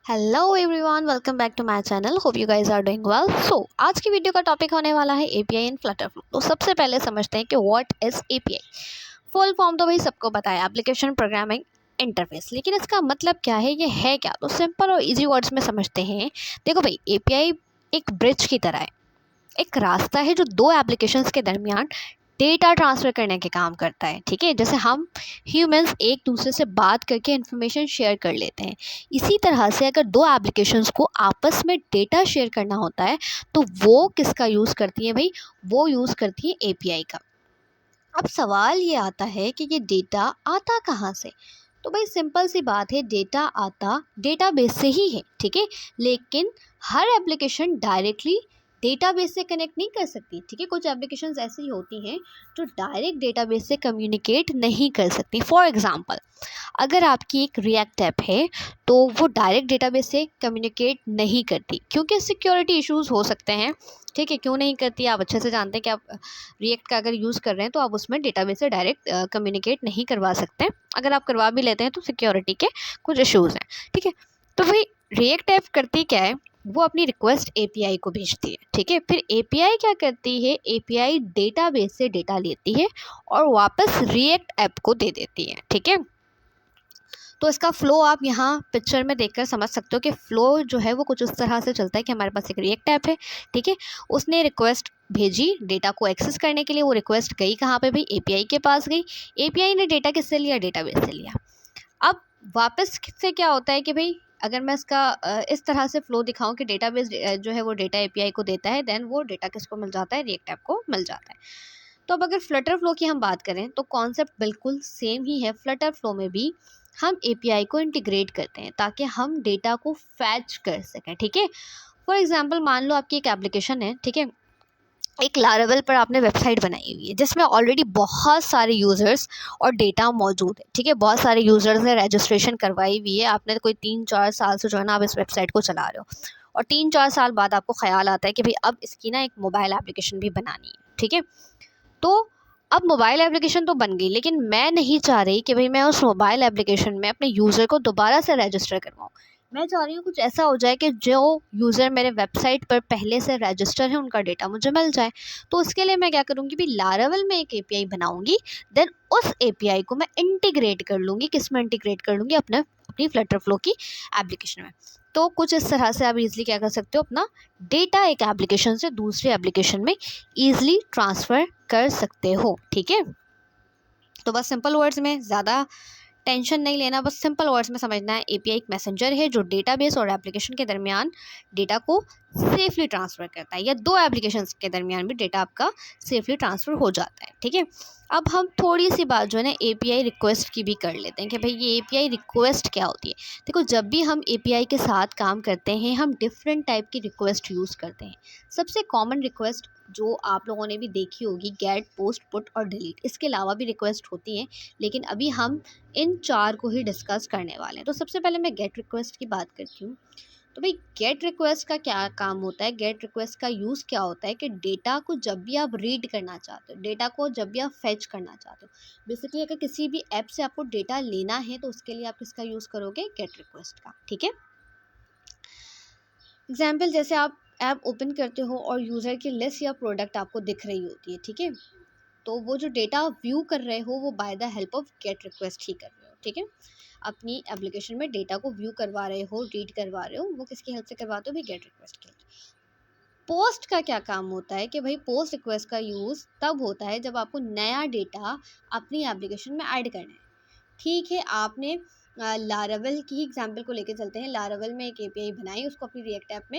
Hello everyone, welcome back to my channel. Hope you guys are doing well. आज की video का topic होने वाला है एपीआई इन फ्लटर फ्लो। तो सबसे पहले समझते हैं कि what is API. Full form तो भाई सबको पता है, एप्लीकेशन प्रोग्रामिंग इंटरफेस। लेकिन इसका मतलब क्या है, ये है क्या? तो सिंपल और इजी वर्ड्स में समझते हैं। देखो भाई, एपीआई एक ब्रिज की तरह है, एक रास्ता है जो दो एप्लीकेशंस के दरमियान डेटा ट्रांसफ़र करने के काम करता है। ठीक है, जैसे हम ह्यूमंस एक दूसरे से बात करके इन्फॉर्मेशन शेयर कर लेते हैं, इसी तरह से अगर दो एप्लीकेशंस को आपस में डेटा शेयर करना होता है तो वो किसका यूज़ करती है भाई? वो यूज़ करती है एपीआई का। अब सवाल ये आता है कि ये डेटा आता कहाँ से? तो भाई सिंपल सी बात है, डेटा आता डेटाबेस से ही है। ठीक है, लेकिन हर एप्लीकेशन डायरेक्टली डेटाबेस से कनेक्ट नहीं कर सकती। ठीक है, कुछ एप्लीकेशंस ऐसी होती हैं जो डायरेक्ट डेटाबेस से कम्युनिकेट नहीं कर सकती। फॉर एग्जांपल, अगर आपकी एक रिएक्ट ऐप है तो वो डायरेक्ट डेटाबेस से कम्युनिकेट नहीं करती, क्योंकि सिक्योरिटी इश्यूज हो सकते हैं। ठीक है, क्यों नहीं करती आप अच्छे से जानते हैं कि आप रिएक्ट का अगर यूज़ कर रहे हैं तो आप उसमें डेटाबेस से डायरेक्ट कम्युनिकेट नहीं करवा सकते। अगर आप करवा भी लेते हैं तो सिक्योरिटी के कुछ इश्यूज़ हैं। ठीक है, तो भाई रिएक्ट ऐप करती क्या है, वो अपनी रिक्वेस्ट एपीआई को भेजती है। ठीक है, फिर एपीआई क्या करती है, एपीआई डेटाबेस से डेटा लेती है और वापस रिएक्ट ऐप को दे देती है। ठीक है, तो इसका फ़्लो आप यहाँ पिक्चर में देखकर समझ सकते हो कि फ़्लो जो है वो कुछ उस तरह से चलता है कि हमारे पास एक रिएक्ट ऐप है। ठीक है, उसने रिक्वेस्ट भेजी डेटा को एक्सेस करने के लिए। वो रिक्वेस्ट गई कहाँ पे भाई? एपीआई के पास गई। एपीआई ने डेटा किससे लिया? डेटाबेस से लिया। अब वापस से क्या होता है कि भाई अगर मैं इसका इस तरह से फ़्लो दिखाऊं कि डेटाबेस जो है वो डेटा एपीआई को देता है, देन वो डेटा किसको मिल जाता है? रिएक्ट ऐप को मिल जाता है। तो अब अगर फ्लटर फ्लो की हम बात करें तो कॉन्सेप्ट बिल्कुल सेम ही है। फ्लटर फ्लो में भी हम एपीआई को इंटीग्रेट करते हैं ताकि हम डेटा को फैच कर सकें। ठीक है, फॉर एग्जांपल मान लो आपकी एक एप्लीकेशन है। ठीक है, एक लारावेल पर आपने वेबसाइट बनाई हुई है जिसमें ऑलरेडी बहुत सारे यूज़र्स और डेटा मौजूद है। ठीक है, बहुत सारे यूज़र्स ने रजिस्ट्रेशन करवाई हुई है। आपने कोई 3-4 साल से जो है ना आप इस वेबसाइट को चला रहे हो, और 3-4 साल बाद आपको ख्याल आता है कि भाई अब इसकी ना एक मोबाइल एप्लीकेशन भी बनानी है। ठीक है, तो अब मोबाइल एप्लीकेशन तो बन गई, लेकिन मैं नहीं चाह रही कि भाई मैं उस मोबाइल एप्लीकेशन में अपने यूज़र को दोबारा से रजिस्टर करवाऊँ। मैं चाह रही हूँ कुछ ऐसा हो जाए कि जो यूज़र मेरे वेबसाइट पर पहले से रजिस्टर है उनका डेटा मुझे मिल जाए। तो उसके लिए मैं क्या करूँगी भाई, लारावेल में एक एपीआई बनाऊँगी। देन उस एपीआई को मैं इंटीग्रेट कर लूँगी। किस में इंटीग्रेट कर लूँगी? अपनी फ्लटर फ्लो की एप्लीकेशन में। तो कुछ इस तरह से आप इजीली क्या कर सकते हो, अपना डेटा एक एप्लीकेशन से दूसरे एप्लीकेशन में ईजिली ट्रांसफ़र कर सकते हो। ठीक है, तो बस सिंपल वर्ड्स में, ज़्यादा टेंशन नहीं लेना, बस सिंपल वर्ड्स में समझना है। एपीआई एक मैसेंजर है जो डेटाबेस और एप्लीकेशन के दरमियान डेटा को सेफली ट्रांसफ़र करता है, या दो एप्लीकेशंस के दरमियान भी डेटा आपका सेफली ट्रांसफ़र हो जाता है। ठीक है, अब हम थोड़ी सी बात जो है ना एपीआई रिक्वेस्ट की भी कर लेते हैं कि भाई ये एपीआई रिक्वेस्ट क्या होती है। देखो, जब भी हम एपीआई के साथ काम करते हैं हम डिफरेंट टाइप की रिक्वेस्ट यूज़ करते हैं। सबसे कॉमन रिक्वेस्ट जो आप लोगों ने भी देखी होगी, गेट, पोस्ट, पुट और डिलीट। इसके अलावा भी रिक्वेस्ट होती हैं, लेकिन अभी हम इन चार को ही डिस्कस करने वाले हैं। तो सबसे पहले मैं गेट रिक्वेस्ट की बात करती हूँ। तो भाई गेट रिक्वेस्ट का क्या काम होता है? गेट रिक्वेस्ट का यूज़ क्या होता है कि डेटा को जब भी आप रीड करना चाहते हो, डेटा को जब भी आप फेच करना चाहते हो, बेसिकली अगर किसी भी ऐप से आपको डेटा लेना है तो उसके लिए आप किसका यूज़ करोगे? गेट रिक्वेस्ट का। ठीक है, एग्जाम्पल जैसे आप ऐप ओपन करते हो और यूज़र की लिस्ट या प्रोडक्ट आपको दिख रही होती है। ठीक है, तो वो जो डेटा व्यू कर रहे हो वो by the help of get request ही कर रहे हो। ठीक है, अपनी एप्लीकेशन में डेटा को व्यू करवा रहे हो, रीड करवा रहे हो, वो किसकी हेल्प से करवाते हो भाई? गेट रिक्वेस्ट की हेल्प से। पोस्ट का क्या काम होता है कि भाई पोस्ट रिक्वेस्ट का यूज़ तब होता है जब आपको नया डेटा अपनी एप्लीकेशन में ऐड करना है। ठीक है, आपने लारावेल की एग्जांपल को लेके चलते हैं। लारावेल में एक एपीआई बनाई, उसको अपनी रिएक्ट ऐप में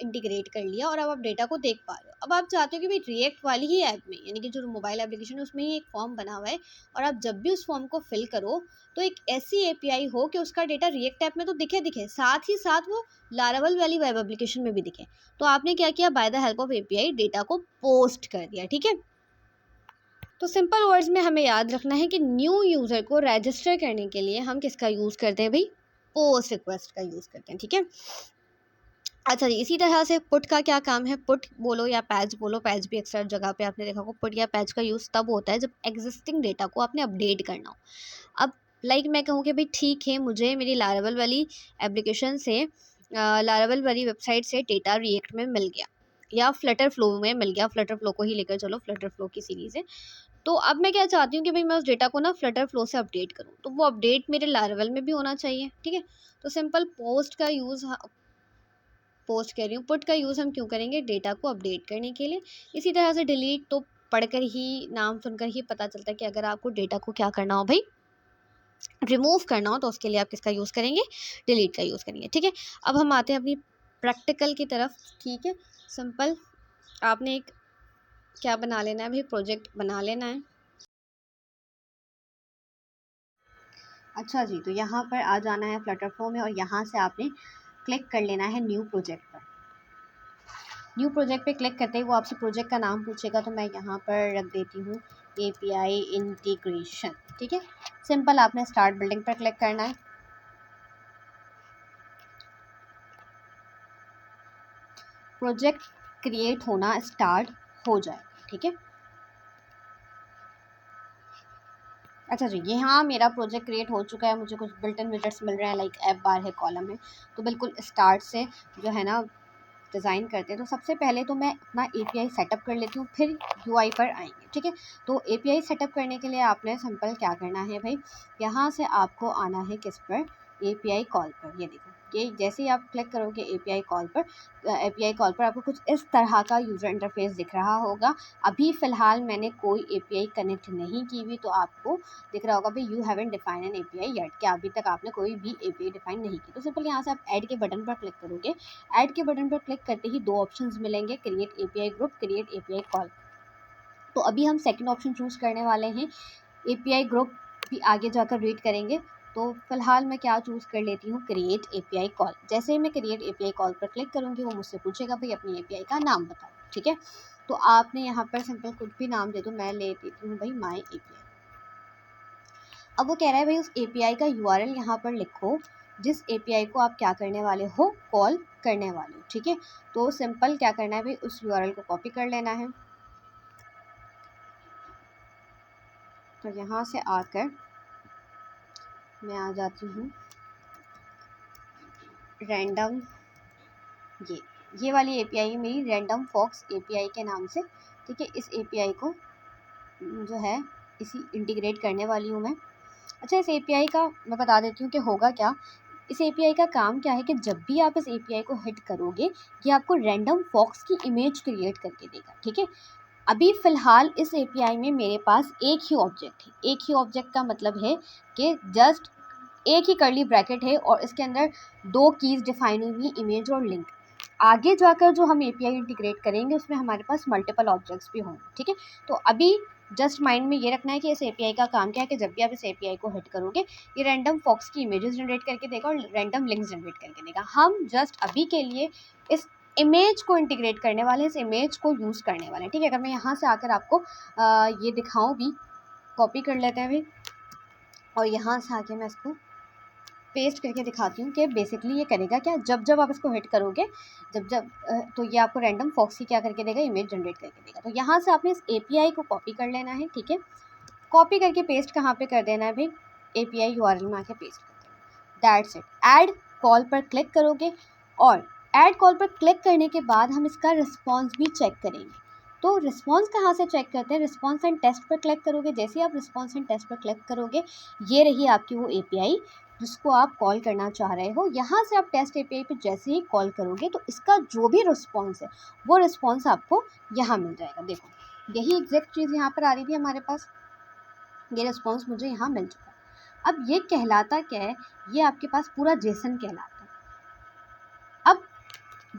इंटीग्रेट कर लिया और अब आप डेटा को देख पा रहे हो। अब आप चाहते हो कि भाई रिएक्ट वाली ही ऐप में, यानी कि जो मोबाइल एप्लीकेशन है उसमें ही एक फॉर्म बना हुआ है, और आप जब भी उस फॉर्म को फिल करो तो एक ऐसी एपीआई हो कि उसका डेटा रिएक्ट ऐप में तो दिखे, साथ ही साथ वो लारावेल वाली वेब एप्लीकेशन में भी दिखे। तो आपने क्या किया? Bye the help of API data को पोस्ट कर दिया। ठीक है, तो सिंपल वर्ड्स में हमें याद रखना है कि न्यू यूज़र को रजिस्टर करने के लिए हम किसका यूज़ करते हैं भाई? पोस्ट रिक्वेस्ट का यूज़ करते हैं। ठीक है, अच्छा जी, इसी तरह से पुट का क्या काम है? पुट बोलो या पैच बोलो, पैच भी अक्सर जगह पे आपने देखा होगा। पुट या पैच का यूज़ तब होता है जब एग्जिस्टिंग डेटा को आपने अपडेट करना हो। अब लाइक मैं कहूँ कि भाई ठीक है, मुझे मेरी लारावेल वाली एप्लीकेशन से लारावेल वाली वेबसाइट से डेटा रिएक्ट में मिल गया या फ्लटर फ्लो में मिल गया, फ्लटर फ्लो को ही लेकर चलो, फ्लटर फ्लो की सीरीज़ है। तो अब मैं क्या चाहती हूँ कि भाई मैं उस डेटा को ना फ्लटर फ्लो से अपडेट करूँ, तो वो अपडेट मेरे लारावेल में भी होना चाहिए, ठीक है। तो सिंपल पोस्ट कह रही हूँ, पुट का यूज़ हम क्यों करेंगे, डेटा को अपडेट करने के लिए। इसी तरह से डिलीट तो पढ़कर ही, नाम सुनकर ही पता चलता है कि अगर आपको डेटा को क्या करना हो भाई, रिमूव करना हो, तो उसके लिए आप किसका यूज़ करेंगे, डिलीट का यूज़ करेंगे, ठीक है। अब हम आते हैं अपनी प्रैक्टिकल की तरफ, ठीक है। सिंपल आपने एक क्या बना लेना है भाई, प्रोजेक्ट बना लेना है। अच्छा जी, तो यहाँ पर आ जाना है फ्लटर फ्लो में और यहाँ से आपने क्लिक कर लेना है न्यू प्रोजेक्ट पर। न्यू प्रोजेक्ट पे क्लिक करते ही वो आपसे प्रोजेक्ट का नाम पूछेगा, तो मैं यहाँ पर रख देती हूँ API इंटीग्रेशन, ठीक है। सिंपल आपने स्टार्ट बिल्डिंग पर क्लिक करना है। प्रोजेक्ट क्रिएट होना स्टार्ट हो जाए, ठीक है। अच्छा जी, यहाँ मेरा प्रोजेक्ट क्रिएट हो चुका है, मुझे कुछ बिल्ट इन विजेट्स मिल रहे हैं, लाइक ऐप बार है, कॉलम है। तो बिल्कुल स्टार्ट से जो है ना डिज़ाइन करते हैं। तो सबसे पहले तो मैं अपना API सेटअप कर लेती हूँ, फिर UI पर आएंगे, ठीक है। तो API सेटअप करने के लिए आपने सिंपल क्या करना है भाई, यहाँ से आपको आना है किस पर, API कॉल पर। ये देखो, ये जैसे ही आप क्लिक करोगे API कॉल पर आपको कुछ इस तरह का यूज़र इंटरफेस दिख रहा होगा। अभी फ़िलहाल मैंने कोई API कनेक्ट नहीं की हुई, तो आपको दिख रहा होगा भाई you haven't define an API yet, कि अभी तक आपने कोई भी API डिफाइन नहीं की। तो सिंपल यहाँ से आप ऐड के बटन पर क्लिक करोगे। ऐड के बटन पर क्लिक करते ही दो ऑप्शंस मिलेंगे, create API group, create API call. तो अभी हम सेकंड ऑप्शन चूज़ करने वाले हैं, API ग्रुप भी आगे जाकर रीड करेंगे। तो फिलहाल मैं क्या चूज़ कर लेती हूँ, क्रिएट API कॉल। जैसे ही मैं क्रिएट API कॉल पर क्लिक करूँगी, वो मुझसे पूछेगा भाई अपनी API का नाम बताओ, ठीक है। तो आपने यहाँ पर सिंपल कुछ भी नाम दे दो, मैं ले देती हूँ भाई माई API। अब वो कह रहा है भाई उस API का URL यहाँ पर लिखो, जिस API को आप क्या करने वाले हो, कॉल करने वाले हो, ठीक है। तो सिंपल क्या करना है भाई, उस URL को कॉपी कर लेना है। तो यहाँ से आकर मैं आ जाती हूँ रैंडम, ये वाली API है मेरी, रैंडम फॉक्स API के नाम से, ठीक है। इस API को जो है इसी इंटीग्रेट करने वाली हूँ मैं। अच्छा, इस API का मैं बता देती हूँ कि होगा क्या। इस API का काम क्या है कि जब भी आप इस API को हिट करोगे, ये आपको रैंडम फॉक्स की इमेज क्रिएट करके देगा, ठीक है। अभी फ़िलहाल इस API में मेरे पास एक ही ऑब्जेक्ट है। एक ही ऑब्जेक्ट का मतलब है कि जस्ट एक ही कर्ली ब्रैकेट है और इसके अंदर दो कीज़ डिफाइन हुई, इमेज और लिंक। आगे जाकर जो हम API इंटीग्रेट करेंगे उसमें हमारे पास मल्टीपल ऑब्जेक्ट्स भी होंगे, ठीक है। तो अभी जस्ट माइंड में ये रखना है कि इस API का काम क्या है कि जब भी आप इस API को हिट करोगे, ये रैंडम फॉक्स की इमेजेस जनरेट करके देगा और रैंडम लिंक्स जनरेट करके देगा। हम जस्ट अभी के लिए इस इमेज को इंटीग्रेट करने वाले हैं, इस इमेज को यूज़ करने वाले हैं, ठीक है। अगर मैं यहाँ से आकर आपको ये दिखाऊँ भी, कॉपी कर लेते हैं अभी और यहाँ से आके मैं इसको पेस्ट करके दिखाती हूँ कि बेसिकली ये करेगा क्या। जब आप इसको हिट करोगे, तो ये आपको रैंडम फॉक्स की क्या करके देगा, इमेज जनरेट करके देगा। तो यहाँ से आपने इस API को कॉपी कर लेना है, ठीक है। कॉपी करके पेस्ट कहाँ पे कर देना है भाई, API URL में आके पेस्ट कर देना, दैट्स इट। ऐड कॉल पर क्लिक करोगे और ऐड कॉल पर क्लिक करने के बाद हम इसका रिस्पॉन्स भी चेक करेंगे। तो रिस्पॉन्स कहाँ से चेक करते हैं, रिस्पॉन्स एंड टेस्ट पर क्लिक करोगे। जैसे ही आप रिस्पॉन्स एंड टेस्ट पर क्लिक करोगे, ये रही आपकी वो API जिसको आप कॉल करना चाह रहे हो। यहाँ से आप टेस्ट API पे जैसे ही कॉल करोगे, तो इसका जो भी रिस्पॉन्स है वो रिस्पॉन्स आपको यहाँ मिल जाएगा। देखो, यही एग्जैक्ट चीज़ यहाँ पर आ रही थी हमारे पास, ये रिस्पॉन्स मुझे यहाँ मिल चुका है। अब ये कहलाता क्या है, ये आपके पास पूरा जेसन कहलाता है। अब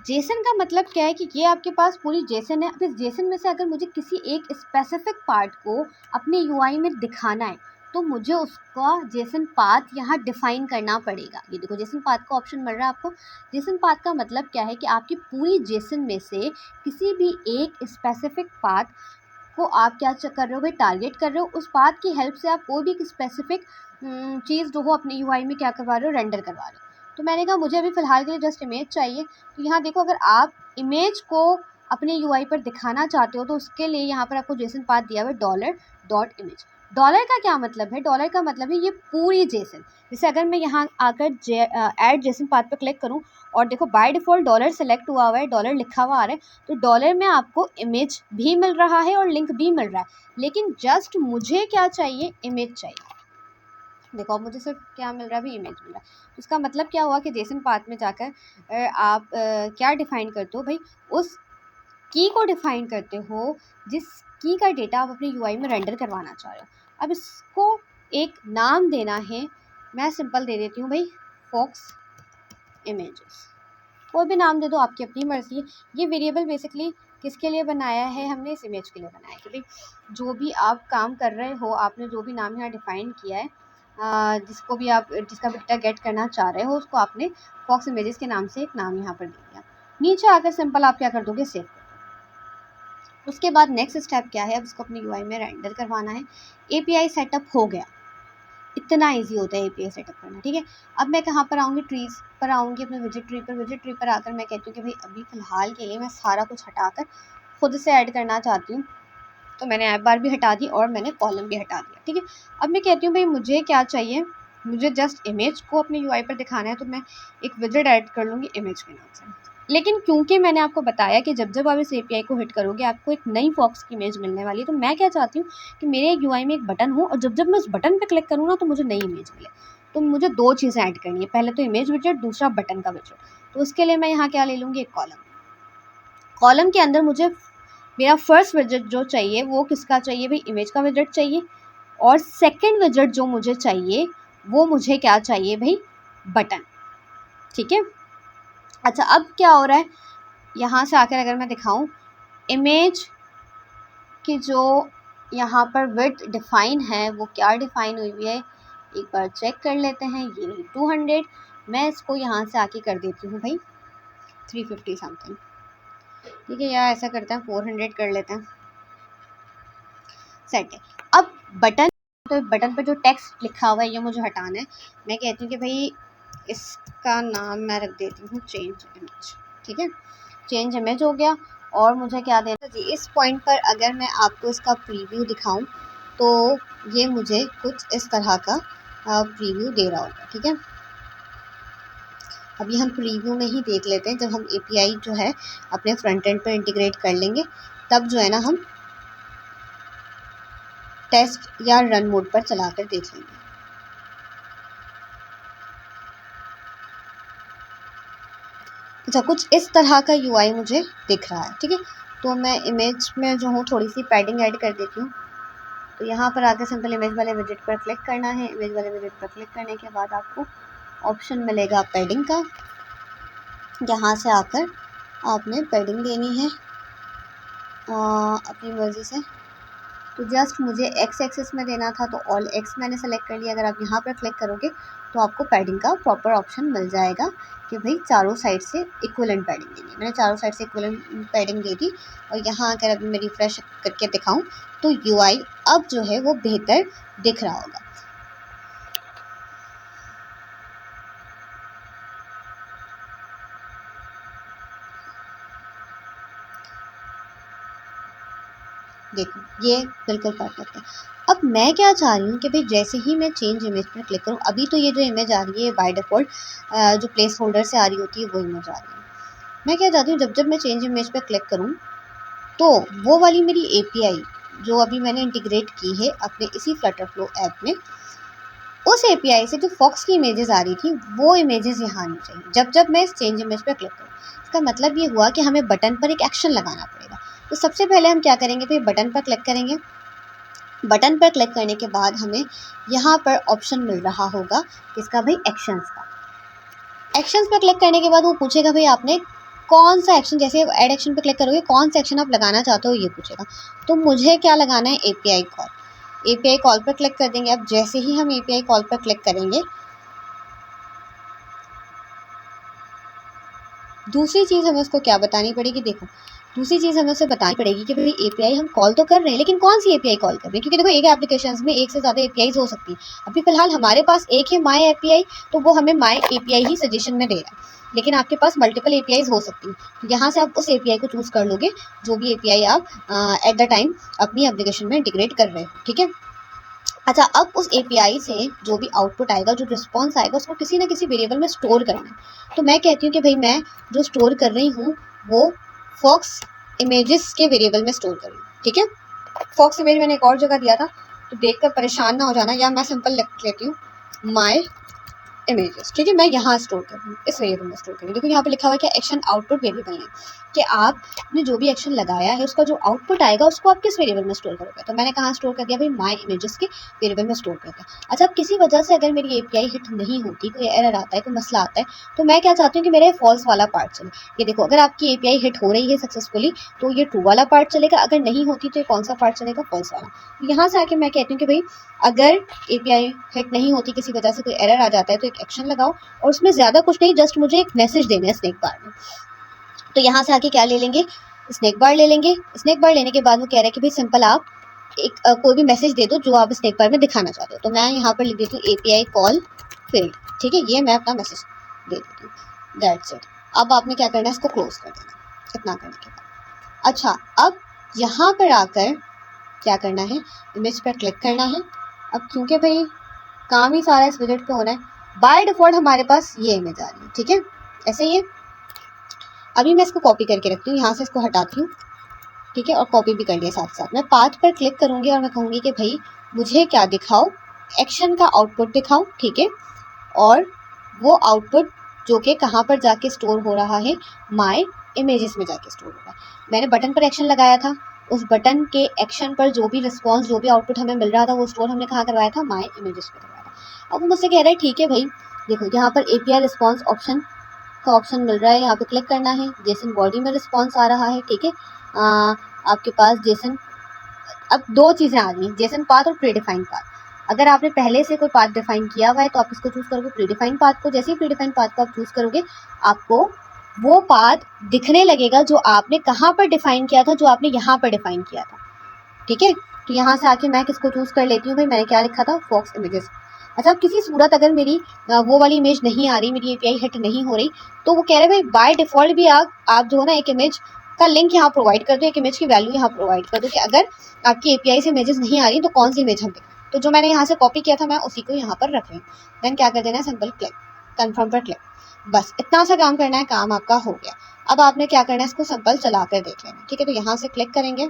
जेसन का मतलब क्या है कि ये आपके पास पूरी जेसन है। अब इस जेसन में से अगर मुझे किसी एक स्पेसिफिक पार्ट को अपने UI में दिखाना है, तो मुझे उसका जेसन पाथ यहाँ डिफाइन करना पड़ेगा। ये देखो, जेसन पाथ का ऑप्शन मिल रहा है आपको। जेसन पाथ का मतलब क्या है कि आपकी पूरी जेसन में से किसी भी एक स्पेसिफिक पाथ को आप क्या कर रहे हो भाई, टारगेट कर रहे हो। उस पाथ की हेल्प से आप कोई भी स्पेसिफिक चीज़ जो हो अपने UI में क्या करवा रहे हो, रेंडर करवा रहे हो। तो मैंने कहा मुझे अभी फ़िलहाल के लिए जस्ट इमेज चाहिए। तो यहाँ देखो, अगर आप इमेज को अपने UI पर दिखाना चाहते हो, तो उसके लिए यहाँ पर आपको जेसन पाथ दिया हुआ है $.image। डॉलर का क्या मतलब है? डॉलर का मतलब है ये पूरी जेसन। जैसे अगर मैं यहाँ आकर ऐड जेसन पाथ पर क्लिक करूँ और देखो बाय डिफ़ॉल्ट डॉलर सेलेक्ट हुआ है, डॉलर लिखा हुआ आ रहा है, तो डॉलर में आपको इमेज भी मिल रहा है और लिंक भी मिल रहा है। लेकिन जस्ट मुझे क्या चाहिए? इमेज चाहिए। देखो अब मुझे सिर्फ क्या मिल रहा है? अभी इमेज मिल रहा है। इसका मतलब क्या हुआ कि जेसन पाथ में जाकर आप क्या डिफ़ाइन करते हो भाई? उस की को डिफ़ाइन करते हो जिस की का डेटा आप अपने यूआई में रेंडर करवाना चाह रहे हो। अब इसको एक नाम देना है। मैं सिंपल दे देती हूँ भाई, फॉक्स इमेजेस। कोई भी नाम दे दो, आपकी अपनी मर्ज़ी है। ये वेरिएबल बेसिकली किसके लिए बनाया है? हमने इस इमेज के लिए बनाया है कि भाई जो भी आप काम कर रहे हो, आपने जो भी नाम यहाँ डिफ़ाइन किया है, जिसको भी आप जिसका भी डेटा गेट करना चाह रहे हो, उसको आपने फॉक्स इमेजेस के नाम से एक नाम यहाँ पर दे दिया। नीचे आकर सिंपल आप क्या कर दोगे? सेव। उसके बाद नेक्स्ट स्टेप क्या है? अब इसको अपने यूआई में रेंडर करवाना है। एपीआई सेटअप हो गया। इतना इजी होता है एपीआई सेटअप करना, ठीक है। अब मैं कहाँ पर आऊँगी? ट्रीज़ पर आऊँगी, अपने विजिट ट्री पर। विजिट ट्री पर आकर मैं कहती हूँ कि भाई अभी फ़िलहाल के लिए मैं सारा कुछ हटाकर खुद से ऐड करना चाहती हूँ। तो मैंने ऐप बार भी हटा दी और मैंने कॉलम भी हटा दिया, ठीक है। अब मैं कहती हूँ भाई मुझे क्या चाहिए? मुझे जस्ट इमेज को अपने यूआई पर दिखाना है, तो मैं एक विजिट ऐड कर लूँगी इमेज के नाम से। लेकिन क्योंकि मैंने आपको बताया कि जब जब आप इस एपीआई को हिट करोगे आपको एक नई फॉक्स की इमेज मिलने वाली है, तो मैं क्या चाहती हूँ कि मेरे यूआई में एक बटन हो और जब जब मैं उस बटन पे क्लिक करूँ ना तो मुझे नई इमेज मिले। तो मुझे 2 चीज़ें ऐड करनी है, पहले तो इमेज विजेट, दूसरा बटन का विजेट। तो उसके लिए मैं यहाँ क्या ले लूँगी? एक कॉलम। कॉलम के अंदर मुझे मेरा फर्स्ट विजेट जो चाहिए वो किसका चाहिए भाई? इमेज का विजेट चाहिए। और सेकेंड विजेट जो मुझे चाहिए वो मुझे क्या चाहिए भाई? बटन, ठीक है। अच्छा अब क्या हो रहा है? यहाँ से आकर अगर मैं दिखाऊं, इमेज की जो यहाँ पर विड्थ डिफ़ाइन है वो क्या डिफ़ाइन हुई है? एक बार चेक कर लेते हैं। ये रही 200। मैं इसको यहाँ से आके कर देती हूँ भाई 350 समथिंग, ठीक है। या ऐसा करते हैं 400 कर लेते हैं। सेट है। अब बटन, तो बटन पर जो टेक्स्ट लिखा हुआ है ये मुझे हटाना है। मैं कहती हूँ कि भाई इसका नाम मैं रख देती हूँ चेंज इमेज, ठीक है। चेंज इमेज हो गया। और मुझे क्या देना जी? इस पॉइंट पर अगर मैं आपको इसका प्रीव्यू दिखाऊं तो ये मुझे कुछ इस तरह का प्रीव्यू दे रहा होगा, ठीक है। अभी हम प्रीव्यू में ही देख लेते हैं। जब हम एपीआई जो है अपने फ्रंट एंड पर इंटीग्रेट कर लेंगे तब जो है ना हम टेस्ट या रन मोड पर चलाकर देख लेंगे। अच्छा, कुछ इस तरह का यूआई मुझे दिख रहा है, ठीक है। तो मैं इमेज में जो हूँ थोड़ी सी पैडिंग ऐड कर देती हूँ। तो यहाँ पर आकर सिंपल इमेज वाले विजेट पर क्लिक करना है। इमेज वाले विजेट पर क्लिक करने के बाद आपको ऑप्शन मिलेगा पैडिंग का। यहाँ से आकर आपने पैडिंग देनी है अपनी मर्ज़ी से। तो जस्ट मुझे एक्स एक्सिस में देना था तो ऑल एक्स मैंने सेलेक्ट कर लिया। अगर आप यहाँ पर क्लिक करोगे तो आपको पैडिंग का प्रॉपर ऑप्शन मिल जाएगा कि भाई चारों साइड से इक्वलेंट पैडिंग देनी है। मैंने चारों साइड से इक्वलेंट पैडिंग दे दी। और यहाँ अगर अभी मैं रिफ्रेश करके दिखाऊं तो यूआई अब जो है वो बेहतर दिख रहा होगा। देखो ये बिल्कुल परफेक्ट है। अब मैं क्या चाह रही हूँ कि भाई जैसे ही मैं चेंज इमेज पर क्लिक करूँ, अभी तो ये जो इमेज आ रही है बाय डिफ़ॉल्ट जो प्लेस होल्डर से आ रही होती है वो इमेज आ रही है। मैं क्या चाहती हूँ जब जब मैं चेंज इमेज पर क्लिक करूँ तो वो वाली मेरी एपीआई जो अभी मैंने इंटीग्रेट की है अपने इसी फ्लटरफ्लो ऐप में, उस एपीआई से जो फॉक्स की इमेजेस आ रही थी वो इमेजेस यहाँ आनी चाहिए जब जब मैं इस चेंज इमेज पर क्लिक करूँ। इसका मतलब ये हुआ कि हमें बटन पर एक एक्शन लगाना पड़ेगा। तो सबसे पहले हम क्या करेंगे? फिर बटन पर क्लिक करेंगे। बटन पर क्लिक करने के बाद हमें यहाँ पर ऑप्शन मिल रहा होगा किसका भाई? एक्शंस का। एक्शंस पर क्लिक करने के बाद वो पूछेगा भाई आपने कौन सा एक्शन, जैसे ऐड एक्शन पर क्लिक करोगे कौन सा एक्शन आप लगाना चाहते हो ये पूछेगा। तो मुझे क्या लगाना है? API call. एपीआई कॉल पर क्लिक कर देंगे। अब जैसे ही हम एपीआई कॉल पर क्लिक करेंगे, दूसरी चीज़ हमें उसको क्या बतानी पड़ेगी? देखो दूसरी चीज़ हमें उसे बतानी पड़ेगी कि भाई एपीआई हम कॉल तो कर रहे हैं लेकिन कौन सी एपीआई कॉल कर रहे हैं, क्योंकि देखो एक एप्लीकेशन में एक से ज़्यादा एपीआईज हो सकती है। अभी फ़िलहाल हमारे पास एक है माई एपीआई, तो वो हमें माई एपीआई ही सजेशन में दे रहा है। लेकिन आपके पास मल्टीपल एपीआईज हो सकती हैं, तो यहाँ से आप उस एपीआई को चूज़ कर लोगे जो भी एपीआई आप एट द टाइम अपनी एप्लीकेशन में इंटीग्रेट कर रहे हो, ठीक है। अच्छा, अब उस API से जो भी आउटपुट आएगा, जो रिस्पॉन्स आएगा, उसको किसी ना किसी वेरिएबल में स्टोर करना है। तो मैं कहती हूँ कि भाई मैं जो स्टोर कर रही हूँ वो फॉक्स इमेजेस के वेरिएबल में स्टोर कर रही हूँ। ठीक है, फॉक्स इमेज मैंने एक और जगह दिया था, तो देखकर परेशान ना हो जाना, या मैं सिंपल लिख लेती हूँ माई इमेजेस। ठीक है, मैं यहाँ स्टोर कर रही हूँ, इस वेरिएबल में स्टोर कर रही हूँ। देखो यहाँ पे लिखा हुआ है कि एक्शन आउटपुट वेरिएबल है, कि आपने जो भी एक्शन लगाया है उसका जो आउटपुट आएगा उसको आप किस वेरिएबल में स्टोर करोगे। तो मैंने कहाँ स्टोर कर दिया भाई, माई इमेजेस के वेरिएबल में स्टोर कर दिया। अच्छा, अब किसी वजह से अगर मेरी API हिट नहीं होती, कोई एरर आता है, कोई मसला आता है, तो मैं क्या चाहती हूँ कि मेरे फॉल्स वाला पार्ट चले। ये देखो, अगर आपकी API हिट हो रही है सक्सेसफुली तो ये ट्रू वाला पार्ट चलेगा, अगर नहीं होती तो ये कौन सा पार्ट चलेगा, फॉल्स वाला। तो यहाँ से आके मैं कहती हूँ कि भाई अगर API हिट नहीं होती, किसी वजह से कोई एरर आ जाता है, तो एक एक्शन लगाओ, और उसमें ज़्यादा कुछ नहीं, जस्ट मुझे एक मैसेज देना है स्नैक बार में। तो यहाँ से आके क्या ले लेंगे, स्नैक बार ले लेंगे। स्नैक बार लेने के बाद वो कह रहा है कि भाई सिंपल आप एक कोई भी मैसेज दे दो जो आप स्नैक बार में दिखाना चाहते हो। तो मैं यहाँ पर लिख देती हूँ API कॉल फेल्ड। ठीक है, ये मैं अपना मैसेज दे देती हूँ, दैट्स इट। अब आपने क्या करना है, इसको क्लोज कर देना, इतना करने के बाद। अच्छा, अब यहाँ पर आकर क्या करना है, इमेज पर क्लिक करना है। अब क्योंकि भाई काम ही सारा इस विजेट पे होना है, बाय डिफॉल्ट हमारे पास ये इमेज आ रही है। ठीक है, ऐसे ही है। अभी मैं इसको कॉपी करके रखती हूँ, यहाँ से इसको हटाती हूँ। ठीक है, और कॉपी भी कर लिया साथ साथ। मैं पाथ पर क्लिक करूँगी और मैं कहूँगी कि भाई मुझे क्या दिखाओ, एक्शन का आउटपुट दिखाओ। ठीक है, और वो आउटपुट जो कि कहाँ पर जाके स्टोर हो रहा है, माय इमेजेस में जाके स्टोर हो रहा है। मैंने बटन पर एक्शन लगाया था, उस बटन के एक्शन पर जो भी रिस्पॉन्स, जो भी आउटपुट हमें मिल रहा था, वो स्टोर हमने कहाँ करवाया था, माय इमेजेस में करवाया था। अब वो मुझसे कह रहा है ठीक है भाई, देखो यहाँ पर API रिस्पॉन्स ऑप्शन का ऑप्शन मिल रहा है, यहाँ पे क्लिक करना है। जेसन बॉडी में रिस्पॉन्स आ रहा है। ठीक है, आपके पास जेसन, अब दो चीज़ें आ रही हैं, जेसन पाथ और प्रीडिफाइंड पाथ। अगर आपने पहले से कोई पाथ डिफाइन किया हुआ है तो आप इसको चूज़ करोगे प्रीडिफाइंड पाथ को। जैसे ही प्रीडिफाइंड पाथ को आप चूज़ करोगे, आपको वो पाथ दिखने लगेगा जो आपने कहाँ पर डिफाइन किया था, जो आपने यहाँ पर डिफाइन किया था। ठीक है, तो यहाँ से आके मैं किसको चूज़ कर लेती हूँ भाई, मैंने क्या लिखा था, फॉक्स इमेजेस। अच्छा, अब किसी सूरत अगर मेरी वो वाली इमेज नहीं आ रही, मेरी API हिट नहीं हो रही, तो वो कह रहे हैं भाई बाय डिफ़ॉल्ट भी आप जो है ना एक इमेज का लिंक यहाँ प्रोवाइड कर दो, एक इमेज की वैल्यू यहाँ प्रोवाइड कर दो कि अगर आपकी API से इमेजेस नहीं आ रही तो कौन सी इमेज हम देखें। तो जो मैंने यहाँ से कॉपी किया था मैं उसी को यहाँ पर रख रही हूँ। देन क्या कर देना है, सिंपल क्लिक, कन्फर्म पर क्लिक, बस इतना सा काम करना है, काम आपका हो गया। अब आपने क्या करना है, इसको सिंपल चला कर देख लेना। ठीक है, तो यहाँ से क्लिक करेंगे।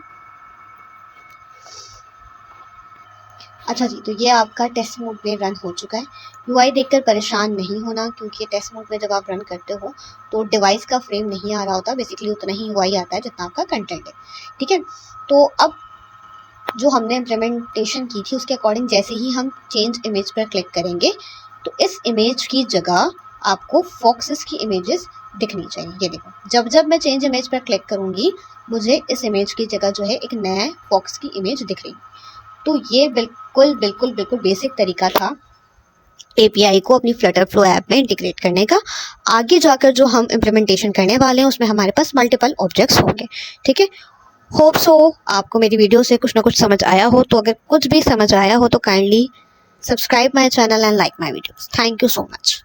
अच्छा जी, तो ये आपका टेस्ट मोड में रन हो चुका है। UI देखकर परेशान नहीं होना, क्योंकि टेस्ट मोड में जब आप रन करते हो तो डिवाइस का फ्रेम नहीं आ रहा होता, बेसिकली उतना ही UI आता है जितना आपका कंटेंट है। ठीक है, तो अब जो हमने इम्प्लीमेंटेशन की थी उसके अकॉर्डिंग जैसे ही हम चेंज इमेज पर क्लिक करेंगे तो इस इमेज की जगह आपको फॉक्सेस की इमेजेस दिखनी चाहिए। ये देखो, जब जब मैं चेंज इमेज पर क्लिक करूँगी मुझे इस इमेज की जगह जो है एक नया फॉक्स की इमेज दिख रही। तो ये बिल्कुल बिल्कुल बिल्कुल बेसिक तरीका था API को अपनी फ्लटरफ्लो ऐप में इंटीग्रेट करने का। आगे जाकर जो हम इम्प्लीमेंटेशन करने वाले हैं उसमें हमारे पास मल्टीपल ऑब्जेक्ट्स होंगे। ठीक है, होप सो आपको मेरी वीडियो से कुछ ना कुछ समझ आया हो। तो अगर कुछ भी समझ आया हो तो kindly subscribe my channel and like my videos. Thank you so much.